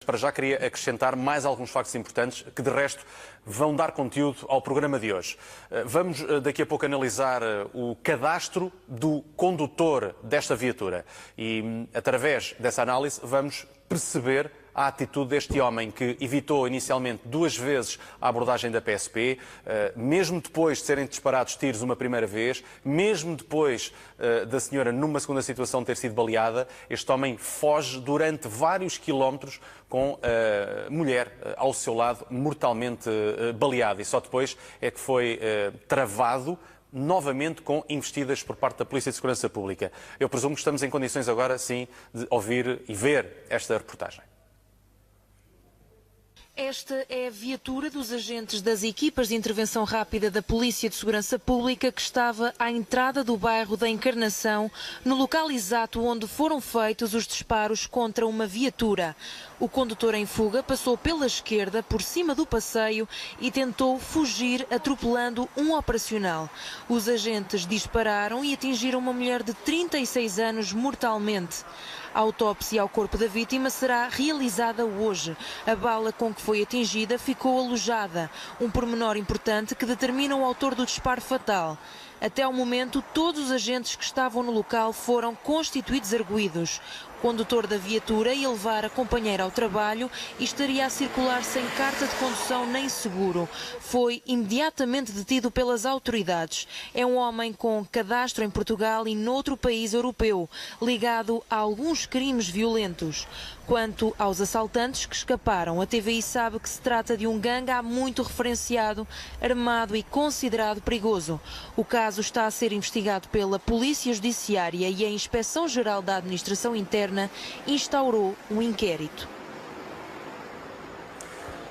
Para já queria acrescentar mais alguns factos importantes que, de resto, vão dar conteúdo ao programa de hoje. Vamos daqui a pouco analisar o cadastro do condutor desta viatura e, através dessa análise, vamos perceber a atitude deste homem que evitou inicialmente 2 vezes a abordagem da PSP, mesmo depois de serem disparados tiros uma primeira vez, mesmo depois da senhora numa segunda situação ter sido baleada, este homem foge durante vários quilómetros com a mulher ao seu lado mortalmente baleada e só depois é que foi travado novamente com investidas por parte da Polícia de Segurança Pública. Eu presumo que estamos em condições agora, sim, de ouvir e ver esta reportagem. Esta é a viatura dos agentes das equipas de intervenção rápida da Polícia de Segurança Pública que estava à entrada do bairro da Encarnação, no local exato onde foram feitos os disparos contra uma viatura. O condutor em fuga passou pela esquerda, por cima do passeio, e tentou fugir atropelando um operacional. Os agentes dispararam e atingiram uma mulher de 36 anos mortalmente. A autópsia ao corpo da vítima será realizada hoje. A bala com que foi atingida ficou alojada, um pormenor importante que determina o autor do disparo fatal. Até ao momento, todos os agentes que estavam no local foram constituídos arguidos. O condutor da viatura ia levar a companheira ao trabalho e estaria a circular sem carta de condução nem seguro. Foi imediatamente detido pelas autoridades. É um homem com cadastro em Portugal e noutro país europeu, ligado a alguns crimes violentos. Quanto aos assaltantes que escaparam, a TVI sabe que se trata de um gangue há muito referenciado, armado e considerado perigoso. O caso está a ser investigado pela Polícia Judiciária e a Inspeção-Geral da Administração Interna instaurou um inquérito.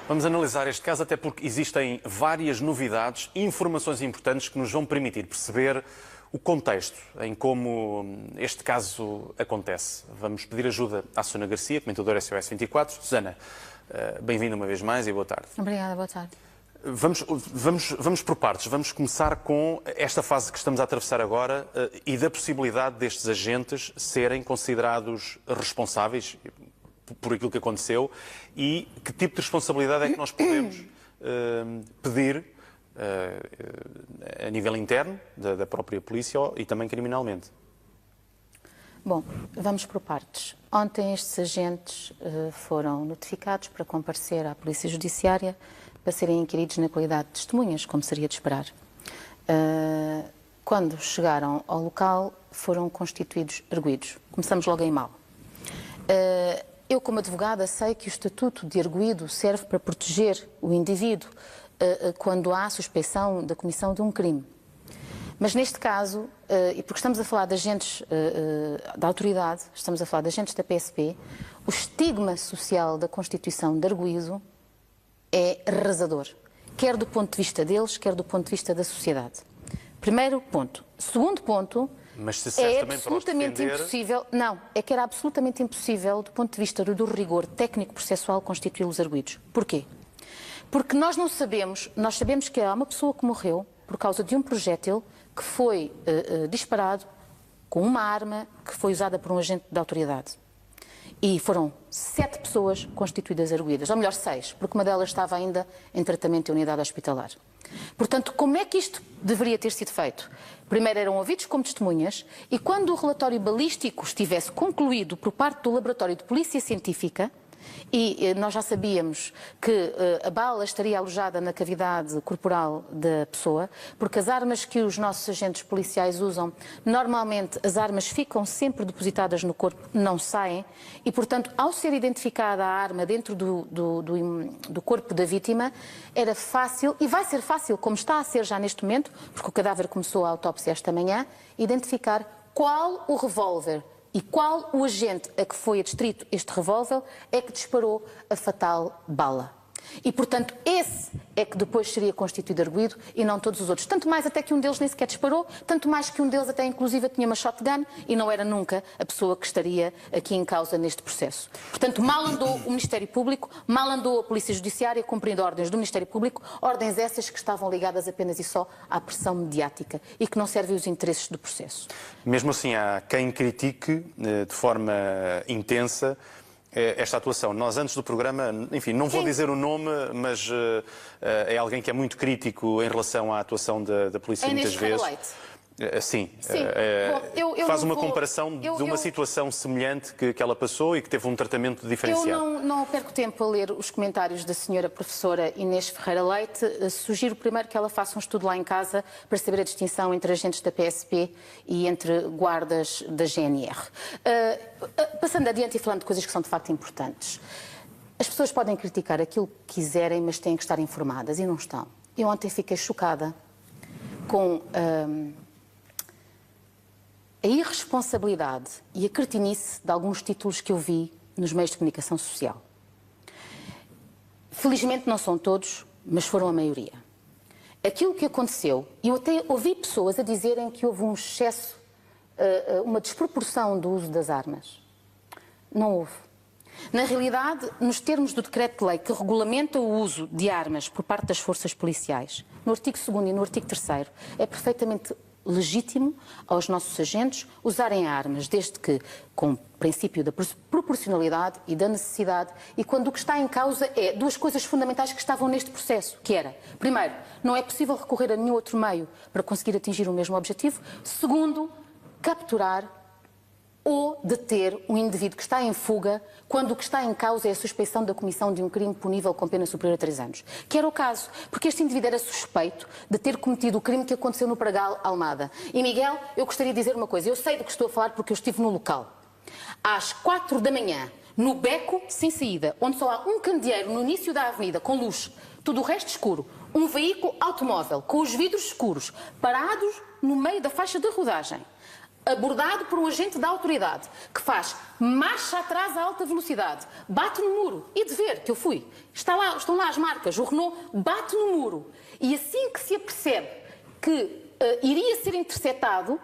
Vamos analisar este caso até porque existem várias novidades e informações importantes que nos vão permitir perceber o contexto em como este caso acontece. Vamos pedir ajuda à Susana Garcia, comentadora SOS 24. Susana, bem-vinda uma vez mais e boa tarde. Obrigada, boa tarde. Vamos por partes. Vamos começar com esta fase que estamos a atravessar agora e da possibilidade destes agentes serem considerados responsáveis por aquilo que aconteceu e que tipo de responsabilidade é que nós podemos pedir a nível interno da própria polícia e também criminalmente. Bom, vamos por partes. Ontem estes agentes foram notificados para comparecer à Polícia Judiciária para serem inquiridos na qualidade de testemunhas, como seria de esperar. Quando chegaram ao local, foram constituídos arguidos. Começamos logo em mal. Eu, como advogada, sei que o estatuto de arguido serve para proteger o indivíduo quando há suspeição da comissão de um crime. Mas neste caso, e porque estamos a falar de agentes da autoridade, estamos a falar de agentes da PSP, o estigma social da constituição de arguido é arrasador, quer do ponto de vista deles, quer do ponto de vista da sociedade. Primeiro ponto. Segundo ponto, mas se serve também absolutamente para os defender... impossível, não, é que era absolutamente impossível, do ponto de vista do rigor técnico-processual, constituí-los arguidos. Porquê? Porque nós não sabemos, nós sabemos que há uma pessoa que morreu por causa de um projétil que foi disparado com uma arma que foi usada por um agente da autoridade. E foram 7 pessoas constituídas arguidas, ou melhor 6, porque uma delas estava ainda em tratamento em unidade hospitalar. Portanto, como é que isto deveria ter sido feito? Primeiro eram ouvidos como testemunhas e quando o relatório balístico estivesse concluído por parte do Laboratório de Polícia Científica, e nós já sabíamos que a bala estaria alojada na cavidade corporal da pessoa, porque as armas que os nossos agentes policiais usam, normalmente as armas ficam sempre depositadas no corpo, não saem, e portanto, ao ser identificada a arma dentro do corpo da vítima, era fácil, e vai ser fácil, como está a ser já neste momento, porque o cadáver começou a autópsia esta manhã, identificar qual o revólver e qual o agente a que foi adstrito este revólver é que disparou a fatal bala. E, portanto, esse é que depois seria constituído arguido e não todos os outros. Tanto mais até que um deles nem sequer disparou, tanto mais que um deles até inclusive tinha uma shotgun e não era nunca a pessoa que estaria aqui em causa neste processo. Portanto, mal andou o Ministério Público, mal andou a Polícia Judiciária cumprindo ordens do Ministério Público, ordens essas que estavam ligadas apenas e só à pressão mediática e que não servem os interesses do processo. Mesmo assim, há quem critique de forma intensa esta atuação. Nós, antes do programa, enfim, não vou dizer o nome, mas é alguém que é muito crítico em relação à atuação da polícia muitas vezes. Sim. Bom, faz uma comparação de uma situação semelhante que ela passou e que teve um tratamento diferenciado. Eu não perco tempo a ler os comentários da senhora professora Inês Ferreira Leite. Sugiro primeiro que ela faça um estudo lá em casa para saber a distinção entre agentes da PSP e entre guardas da GNR. Passando adiante e falando de coisas que são de facto importantes. As pessoas podem criticar aquilo que quiserem, mas têm que estar informadas e não estão. Eu ontem fiquei chocada com a irresponsabilidade e a cretinice de alguns títulos que eu vi nos meios de comunicação social. Felizmente não são todos, mas foram a maioria. Aquilo que aconteceu, e eu até ouvi pessoas a dizerem que houve um excesso, uma desproporção do uso das armas. Não houve. Na realidade, nos termos do decreto-lei que regulamenta o uso de armas por parte das forças policiais, no artigo 2º e no artigo 3º, é perfeitamente legítimo aos nossos agentes usarem armas, desde que com o princípio da proporcionalidade e da necessidade, e quando o que está em causa é duas coisas fundamentais que estavam neste processo, que era, primeiro, não é possível recorrer a nenhum outro meio para conseguir atingir o mesmo objetivo, segundo, capturar ou deter um indivíduo que está em fuga quando o que está em causa é a suspeição da comissão de um crime punível com pena superior a 3 anos. Que era o caso, porque este indivíduo era suspeito de ter cometido o crime que aconteceu no Pragal Almada. E, Miguel, eu gostaria de dizer uma coisa. Eu sei do que estou a falar porque eu estive no local. Às 4 da manhã, no beco sem saída, onde só há um candeeiro no início da avenida, com luz, tudo o resto escuro, um veículo automóvel com os vidros escuros, parados no meio da faixa de rodagem, abordado por um agente da autoridade, que faz marcha atrás a alta velocidade, bate no muro, e de ver que eu fui, estão lá as marcas, o Renault bate no muro, e assim que se apercebe que iria ser interceptado,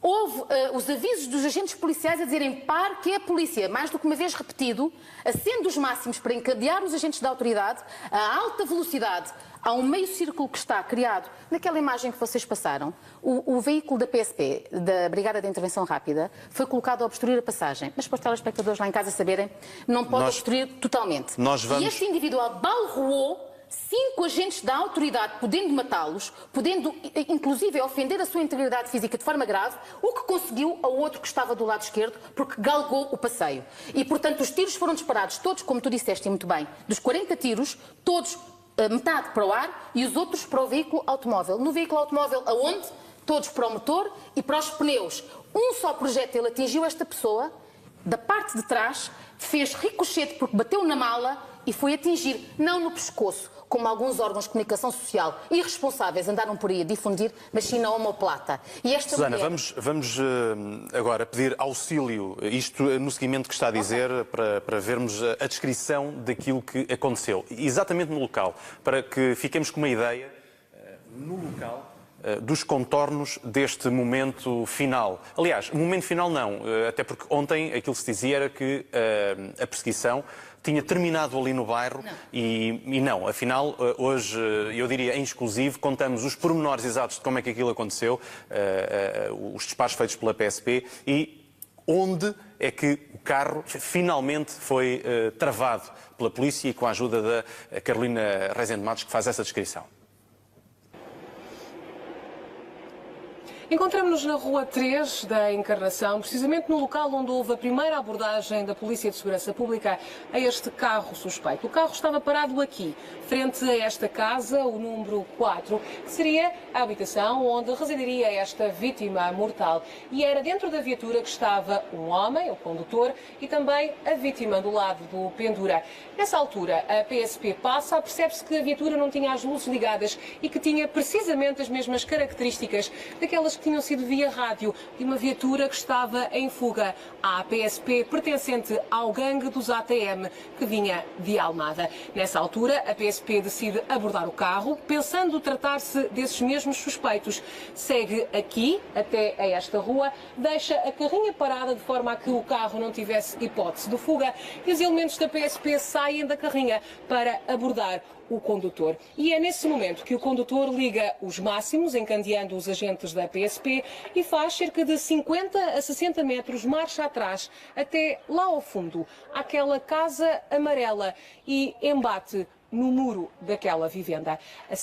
houve os avisos dos agentes policiais a dizerem par que é a polícia, mais do que uma vez repetido, acende os máximos para encadear os agentes da autoridade a alta velocidade. Há um meio círculo que está criado. Naquela imagem que vocês passaram, o veículo da PSP, da Brigada de Intervenção Rápida, foi colocado a obstruir a passagem. Mas para os telespectadores lá em casa saberem, não pode obstruir totalmente. E este indivíduo balroou 5 agentes da autoridade, podendo matá-los, podendo inclusive ofender a sua integridade física de forma grave, o que conseguiu ao outro que estava do lado esquerdo, porque galgou o passeio. E, portanto, os tiros foram disparados, todos, como tu disseste muito bem, dos 40 tiros, todos metade para o ar e os outros para o veículo automóvel. No veículo automóvel, aonde? Todos para o motor e para os pneus. Um só projétil atingiu esta pessoa, da parte de trás, fez ricochete porque bateu na mala e foi atingir, não no pescoço, como alguns órgãos de comunicação social irresponsáveis andaram por aí a difundir, mas sim na omoplata. E esta Susana, mulher... vamos agora pedir auxílio, isto no seguimento que está a dizer, para vermos a descrição daquilo que aconteceu, exatamente no local, para que fiquemos com uma ideia no local dos contornos deste momento final. Aliás, momento final não, até porque ontem aquilo que se dizia era que a perseguição tinha terminado ali no bairro e não, afinal, hoje, eu diria em exclusivo, contamos os pormenores exatos de como é que aquilo aconteceu, os disparos feitos pela PSP e onde é que o carro finalmente foi travado pela polícia e com a ajuda da Carolina Rezende Matos, que faz essa descrição. Encontramos-nos na Rua 3 da Encarnação, precisamente no local onde houve a primeira abordagem da Polícia de Segurança Pública a este carro suspeito. O carro estava parado aqui, frente a esta casa, o número 4, que seria a habitação onde residiria esta vítima mortal. E era dentro da viatura que estava um homem, o condutor, e também a vítima do lado do pendura. Nessa altura, a PSP passa, percebe-se que a viatura não tinha as luzes ligadas e que tinha precisamente as mesmas características daquelas que tinham sido via rádio, de uma viatura que estava em fuga. A PSP pertencente ao gangue dos ATM, que vinha de Almada. Nessa altura, a PSP decide abordar o carro, pensando tratar-se desses mesmos suspeitos. Segue aqui, até a esta rua, deixa a carrinha parada de forma a que o carro não tivesse hipótese de fuga e os elementos da PSP saem da carrinha para abordar o condutor. E é nesse momento que o condutor liga os máximos, encandeando os agentes da PSP, PSP e faz cerca de 50 a 60 metros marcha atrás, até lá ao fundo, àquela casa amarela e embate no muro daquela vivenda.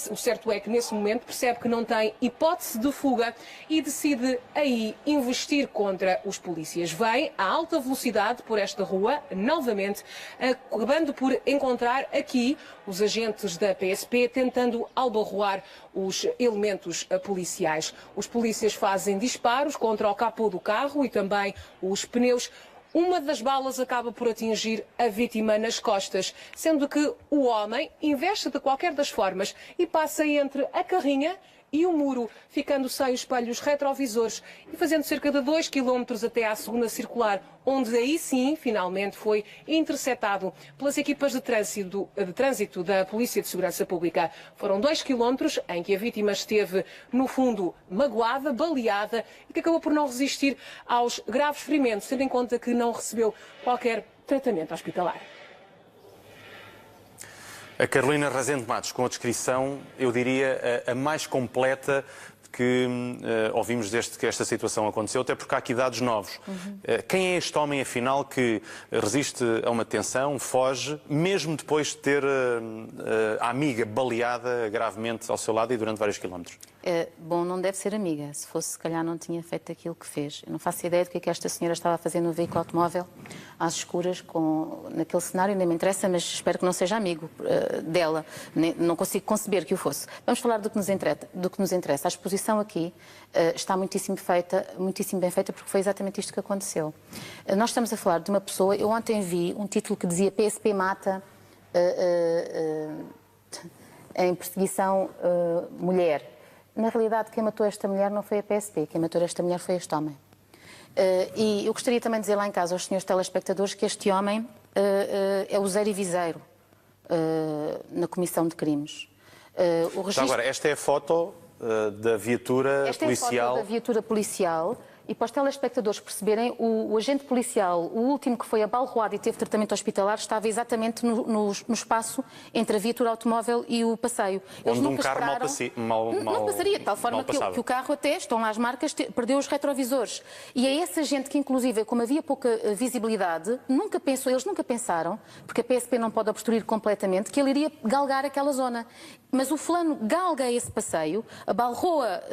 O certo é que nesse momento percebe que não tem hipótese de fuga e decide aí investir contra os polícias. Vem a alta velocidade por esta rua, novamente, acabando por encontrar aqui os agentes da PSP tentando albarroar os elementos policiais. Os polícias fazem disparos contra o capô do carro e também os pneus. Uma das balas acaba por atingir a vítima nas costas, sendo que o homem investe de qualquer das formas e passa entre a carrinha e o muro, ficando sem os espelhos retrovisores e fazendo cerca de 2 km até à segunda circular, onde aí sim, finalmente, foi interceptado pelas equipas de trânsito da Polícia de Segurança Pública. Foram 2 km em que a vítima esteve, no fundo, magoada, baleada e que acabou por não resistir aos graves ferimentos, tendo em conta que não recebeu qualquer tratamento hospitalar. A Carolina Rezende Matos, com a descrição, eu diria, a mais completa que ouvimos desde que esta situação aconteceu, até porque há aqui dados novos. Quem é este homem, afinal, que resiste a uma detenção, foge, mesmo depois de ter a amiga baleada gravemente ao seu lado e durante vários quilómetros? Bom, não deve ser amiga. Se fosse, se calhar não tinha feito aquilo que fez. Eu não faço ideia do que é que esta senhora estava a fazer no veículo automóvel, às escuras, naquele cenário, nem me interessa, mas espero que não seja amigo dela. Não consigo conceber que o fosse. Vamos falar do que nos interessa. A exposição aqui está muitíssimo bem feita, porque foi exatamente isto que aconteceu. Nós estamos a falar de uma pessoa... Eu ontem vi um título que dizia PSP mata em perseguição mulher. Na realidade, quem matou esta mulher não foi a PSP, quem matou esta mulher foi este homem. E eu gostaria também de dizer lá em casa aos senhores telespectadores que este homem é o zero e viseiro na comissão de crimes. Já agora, esta é a foto da viatura policial. Esta é a foto da viatura policial. E para os telespectadores perceberem, o agente policial, o último que foi abalroado e teve tratamento hospitalar, estava exatamente no espaço entre a viatura automóvel e o passeio. Onde um carro não passaria, de tal forma que o carro até, estão lá as marcas, perdeu os retrovisores. E é esse agente que, inclusive, como havia pouca visibilidade, eles nunca pensaram, porque a PSP não pode obstruir completamente, que ele iria galgar aquela zona. Mas o fulano galga esse passeio, abalroa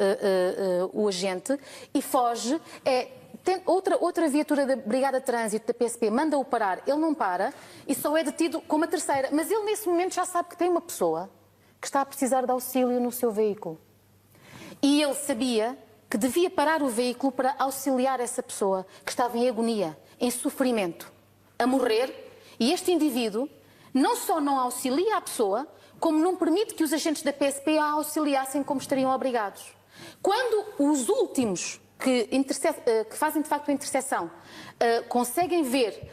o agente e foge. Outra viatura da Brigada de Trânsito da PSP manda-o parar, ele não para e só é detido com uma terceira. Mas ele nesse momento já sabe que tem uma pessoa que está a precisar de auxílio no seu veículo. E ele sabia que devia parar o veículo para auxiliar essa pessoa que estava em agonia, em sofrimento, a morrer. E este indivíduo não só não auxilia a pessoa, como não permite que os agentes da PSP a auxiliassem como estariam obrigados. Quando os últimos que fazem de facto a interseção conseguem ver,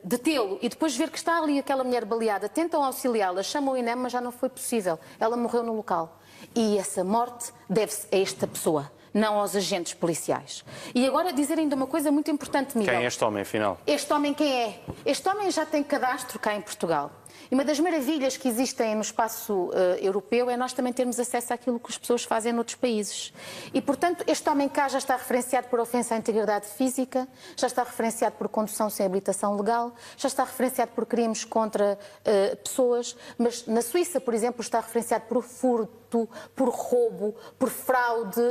detê-lo e depois ver que está ali aquela mulher baleada, tentam auxiliá-la, chamam o INEM, mas já não foi possível. Ela morreu no local. E essa morte deve-se a esta pessoa, não aos agentes policiais. E agora dizer ainda uma coisa muito importante, Miguel. Quem é este homem, afinal? Este homem quem é? Este homem já tem cadastro cá em Portugal. E uma das maravilhas que existem no espaço europeu é nós também termos acesso àquilo que as pessoas fazem noutros países. E, portanto, este homem cá já está referenciado por ofensa à integridade física, já está referenciado por condução sem habilitação legal, já está referenciado por crimes contra pessoas, mas na Suíça, por exemplo, está referenciado por furto, por roubo, por fraude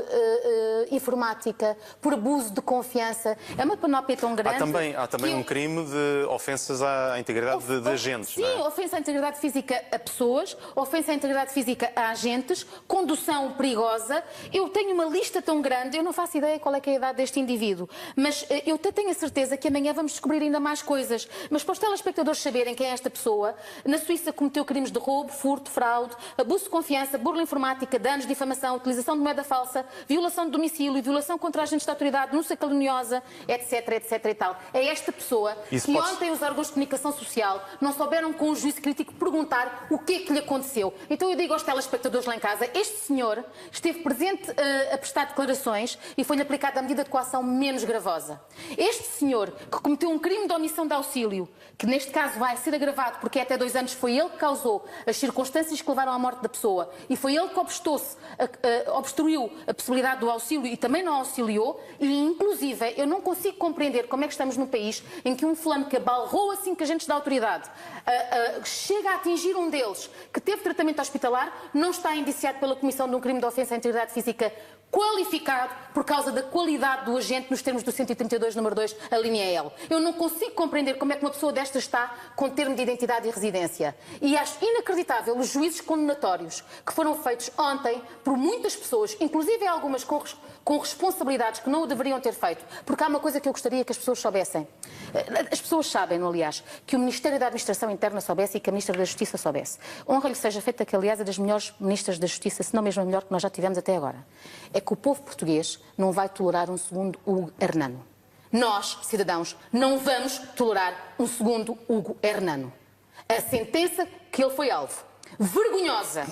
informática, por abuso de confiança. É uma panóplia tão grande... Há também um crime de ofensas à integridade de agentes, não é? Sim, ofensa à integridade física a pessoas, ofensa à integridade física a agentes, condução perigosa. Eu tenho uma lista tão grande, eu não faço ideia qual é que é a idade deste indivíduo, mas eu até tenho a certeza que amanhã vamos descobrir ainda mais coisas. Mas para os telespectadores saberem quem é esta pessoa, na Suíça cometeu crimes de roubo, furto, fraude, abuso de confiança, burla informática, danos, difamação, utilização de moeda falsa, violação de domicílio, violação contra agentes da autoridade, denúncia caluniosa, etc, etc e tal. É esta pessoa que ontem os órgãos de comunicação social não souberam conjugar juízo crítico, perguntar o que é que lhe aconteceu. Então eu digo aos telespectadores lá em casa, este senhor esteve presente a prestar declarações e foi-lhe aplicada a medida de coação menos gravosa. Este senhor que cometeu um crime de omissão de auxílio, que neste caso vai ser agravado porque até 2 anos foi ele que causou as circunstâncias que levaram à morte da pessoa e foi ele que obstruiu a possibilidade do auxílio e também não auxiliou, e inclusive eu não consigo compreender como é que estamos num país em que um fulano que abalrou a 5 agentes da autoridade chega a atingir um deles que teve tratamento hospitalar, não está indiciado pela comissão de um crime de ofensa à integridade física qualificado por causa da qualidade do agente nos termos do 132, número 2, a linha L. Eu não consigo compreender como é que uma pessoa desta está com termo de identidade e residência. E acho inacreditável os juízos condenatórios que foram feitos ontem por muitas pessoas, inclusive algumas com responsabilidades que não o deveriam ter feito, porque há uma coisa que eu gostaria que as pessoas soubessem. As pessoas sabem, aliás, que o Ministério da Administração Interna soubesse e que a Ministra da Justiça soubesse. Honra-lhe seja feita que, aliás, é das melhores Ministras da Justiça, se não mesmo a melhor que nós já tivemos até agora. É que o povo português não vai tolerar um segundo Hugo Hernano. Nós, cidadãos, não vamos tolerar um segundo Hugo Hernano. A sentença que ele foi alvo, vergonhosa,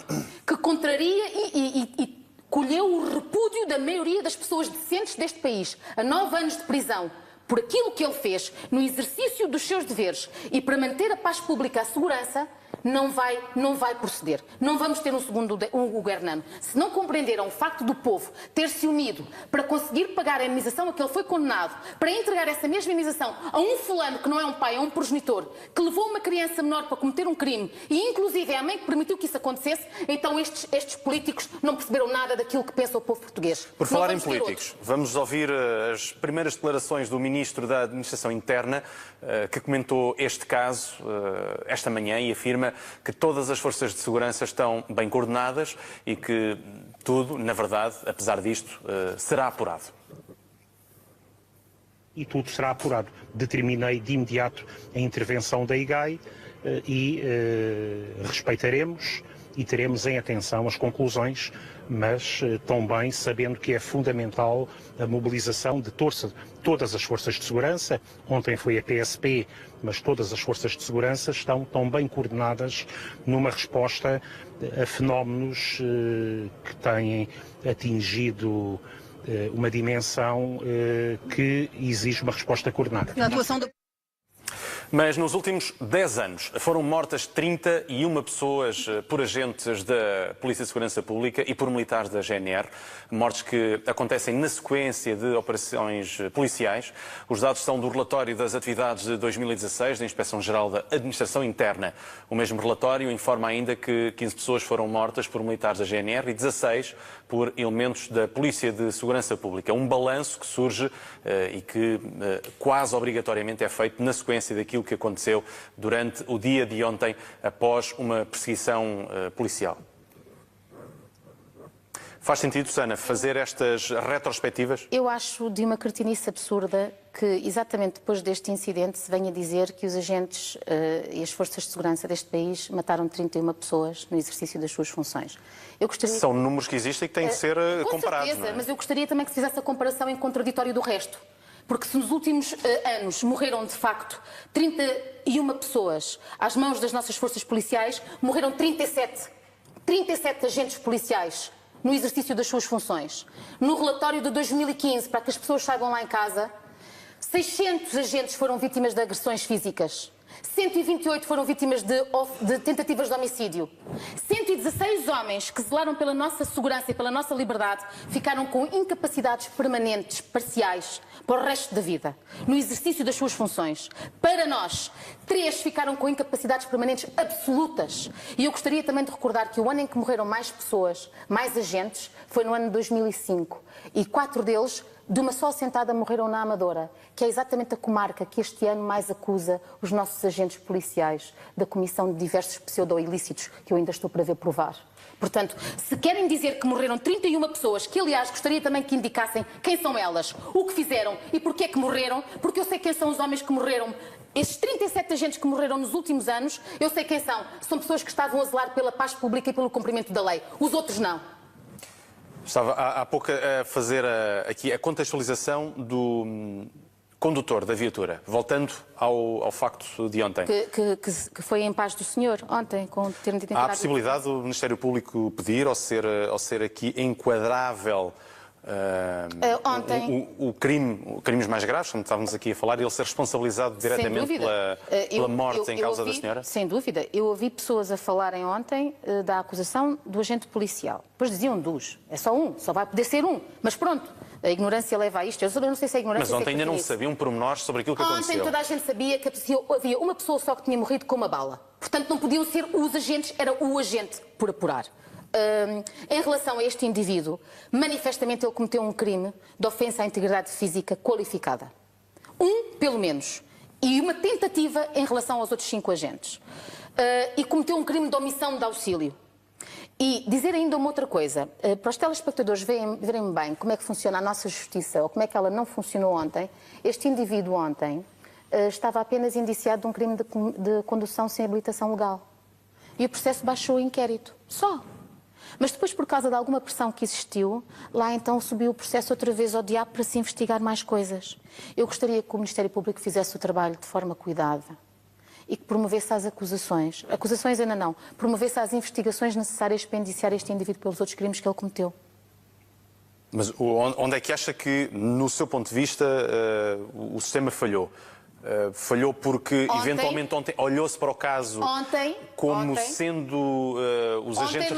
que contraria e colheu o repúdio da maioria das pessoas decentes deste país, a 9 anos de prisão, por aquilo que ele fez no exercício dos seus deveres e para manter a paz pública, a segurança, não vai proceder. Não vamos ter um segundo Hugo Hernano. Se não compreenderam o facto do povo ter se unido para conseguir pagar a indenização a que ele foi condenado, para entregar essa mesma indenização a um fulano que não é um pai, é um progenitor, que levou uma criança menor para cometer um crime e inclusive é a mãe que permitiu que isso acontecesse, então estes políticos não perceberam nada daquilo que pensa o povo português. Por falar em políticos, vamos ouvir as primeiras declarações do Ministro da Administração Interna, que comentou este caso esta manhã e afirma que todas as forças de segurança estão bem coordenadas e que tudo, na verdade, apesar disto, será apurado. E tudo será apurado. Determinei de imediato a intervenção da IGAI e respeitaremos e teremos em atenção as conclusões, mas também sabendo que é fundamental a mobilização de todas as forças de segurança. Ontem foi a PSP, mas todas as forças de segurança estão tão bem coordenadas numa resposta a fenómenos que têm atingido uma dimensão que exige uma resposta coordenada. Mas nos últimos 10 anos foram mortas 31 pessoas por agentes da Polícia de Segurança Pública e por militares da GNR, mortes que acontecem na sequência de operações policiais. Os dados são do relatório das atividades de 2016 da Inspeção-Geral da Administração Interna. O mesmo relatório informa ainda que 15 pessoas foram mortas por militares da GNR e 16 por elementos da Polícia de Segurança Pública. Um balanço que surge e que quase obrigatoriamente é feito na sequência daquilo que aconteceu durante o dia de ontem após uma perseguição policial. Faz sentido, Susana, fazer estas retrospectivas? Eu acho de uma cretinice absurda que exatamente depois deste incidente se venha dizer que os agentes e as forças de segurança deste país mataram 31 pessoas no exercício das suas funções. Eu gostaria... São números que existem e que têm de ser comparados. Com certeza, não é? Mas eu gostaria também que se fizesse a comparação em contraditório do resto. Porque se nos últimos anos morreram, de facto, 31 pessoas às mãos das nossas forças policiais, morreram 37 agentes policiais no exercício das suas funções. No relatório de 2015, para que as pessoas saibam lá em casa, 600 agentes foram vítimas de agressões físicas. 128 foram vítimas de tentativas de homicídio. 116 homens que zelaram pela nossa segurança e pela nossa liberdade ficaram com incapacidades permanentes, parciais, para o resto da vida, no exercício das suas funções. Para nós, 3 ficaram com incapacidades permanentes absolutas. E eu gostaria também de recordar que o ano em que morreram mais pessoas, mais agentes, foi no ano de 2005. E 4 deles, de uma só assentada, morreram na Amadora, que é exatamente a comarca que este ano mais acusa os nossos agentes policiais da comissão de diversos pseudo-ilícitos que eu ainda estou para ver provar. Portanto, se querem dizer que morreram 31 pessoas, que aliás gostaria também que indicassem quem são elas, o que fizeram e porquê é que morreram, porque eu sei quem são os homens que morreram. Esses 37 agentes que morreram nos últimos anos, eu sei quem são. São pessoas que estavam a zelar pela paz pública e pelo cumprimento da lei. Os outros não. Estava há pouco a fazer aqui a contextualização condutor da viatura, voltando ao facto de ontem. Que foi em paz do senhor ontem, com o termo de identidade. Há a possibilidade do Ministério Público pedir, ou ser aqui enquadrável ontem, crimes mais graves, como estávamos aqui a falar, e ele ser responsabilizado diretamente pela morte em causa da senhora? Sem dúvida. Eu ouvi pessoas a falarem ontem da acusação do agente policial. Depois diziam dos. É só um, só vai poder ser um. Mas pronto, a ignorância leva a isto. Eu não sei se é ignorância. Mas ontem ainda não sabiam pormenores sobre aquilo que aconteceu. Ontem toda a gente sabia que havia uma pessoa só que tinha morrido com uma bala. Portanto, não podiam ser os agentes, era o agente por apurar. Em relação a este indivíduo, manifestamente ele cometeu um crime de ofensa à integridade física qualificada. Pelo menos. E uma tentativa em relação aos outros 5 agentes. E cometeu um crime de omissão de auxílio. E dizer ainda uma outra coisa, para os telespectadores verem bem como é que funciona a nossa justiça, ou como é que ela não funcionou ontem, este indivíduo ontem estava apenas indiciado de um crime de condução sem habilitação legal. E o processo baixou o inquérito. Só. Mas depois, por causa de alguma pressão que existiu, lá então subiu o processo outra vez ao diabo para se investigar mais coisas. Eu gostaria que o Ministério Público fizesse o trabalho de forma cuidada e que promovesse as acusações ainda não, promovesse as investigações necessárias para indiciar este indivíduo pelos outros crimes que ele cometeu. Mas onde é que acha que, no seu ponto de vista, o sistema falhou? Falhou porque, eventualmente, ontem olhou-se para o caso como sendo os agentes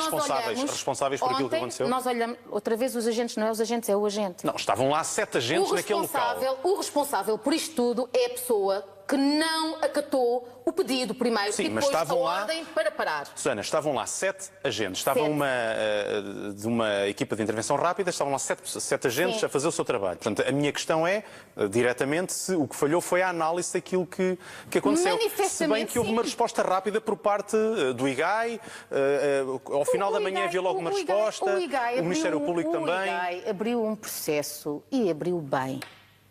responsáveis por aquilo que aconteceu? Nós olhamos, outra vez, os agentes, não é os agentes, é o agente. Não, estavam lá 7 agentes naquele local. O responsável por isto tudo é a pessoa que não acatou o pedido primeiro e depois a ordem para parar. Susana, estavam lá 7 agentes. Estava de uma equipa de intervenção rápida, estavam lá 7 agentes a fazer o seu trabalho. Portanto, a minha questão é, diretamente, se o que falhou foi a análise daquilo que aconteceu. Se bem que houve uma resposta rápida por parte do IGAI, ao final da manhã havia logo uma resposta, o Ministério Público também. O IGAI abriu um processo e abriu bem.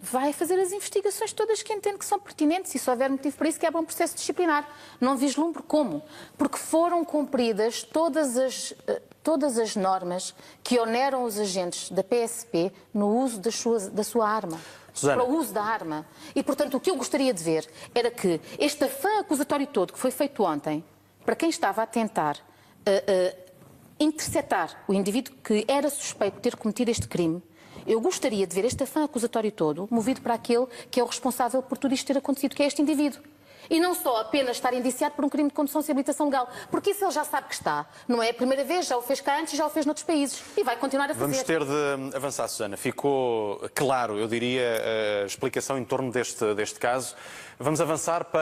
Vai fazer as investigações todas que entende que são pertinentes e se houver motivo para isso, quebra um processo disciplinar. Não vislumbro como. Porque foram cumpridas todas as normas que oneram os agentes da PSP no uso da sua arma. Susana. Para o uso da arma. E, portanto, o que eu gostaria de ver era que este afã acusatório todo que foi feito ontem, para quem estava a tentar interceptar o indivíduo que era suspeito de ter cometido este crime, eu gostaria de ver este afã acusatório todo movido para aquele que é o responsável por tudo isto ter acontecido, que é este indivíduo. E não só apenas estar indiciado por um crime de condução sem habilitação legal, porque isso ele já sabe que está. Não é a primeira vez, já o fez cá antes e já o fez noutros países. E vai continuar a fazer. Vamos ter de avançar, Susana. Ficou claro, eu diria, a explicação em torno deste caso. Vamos avançar para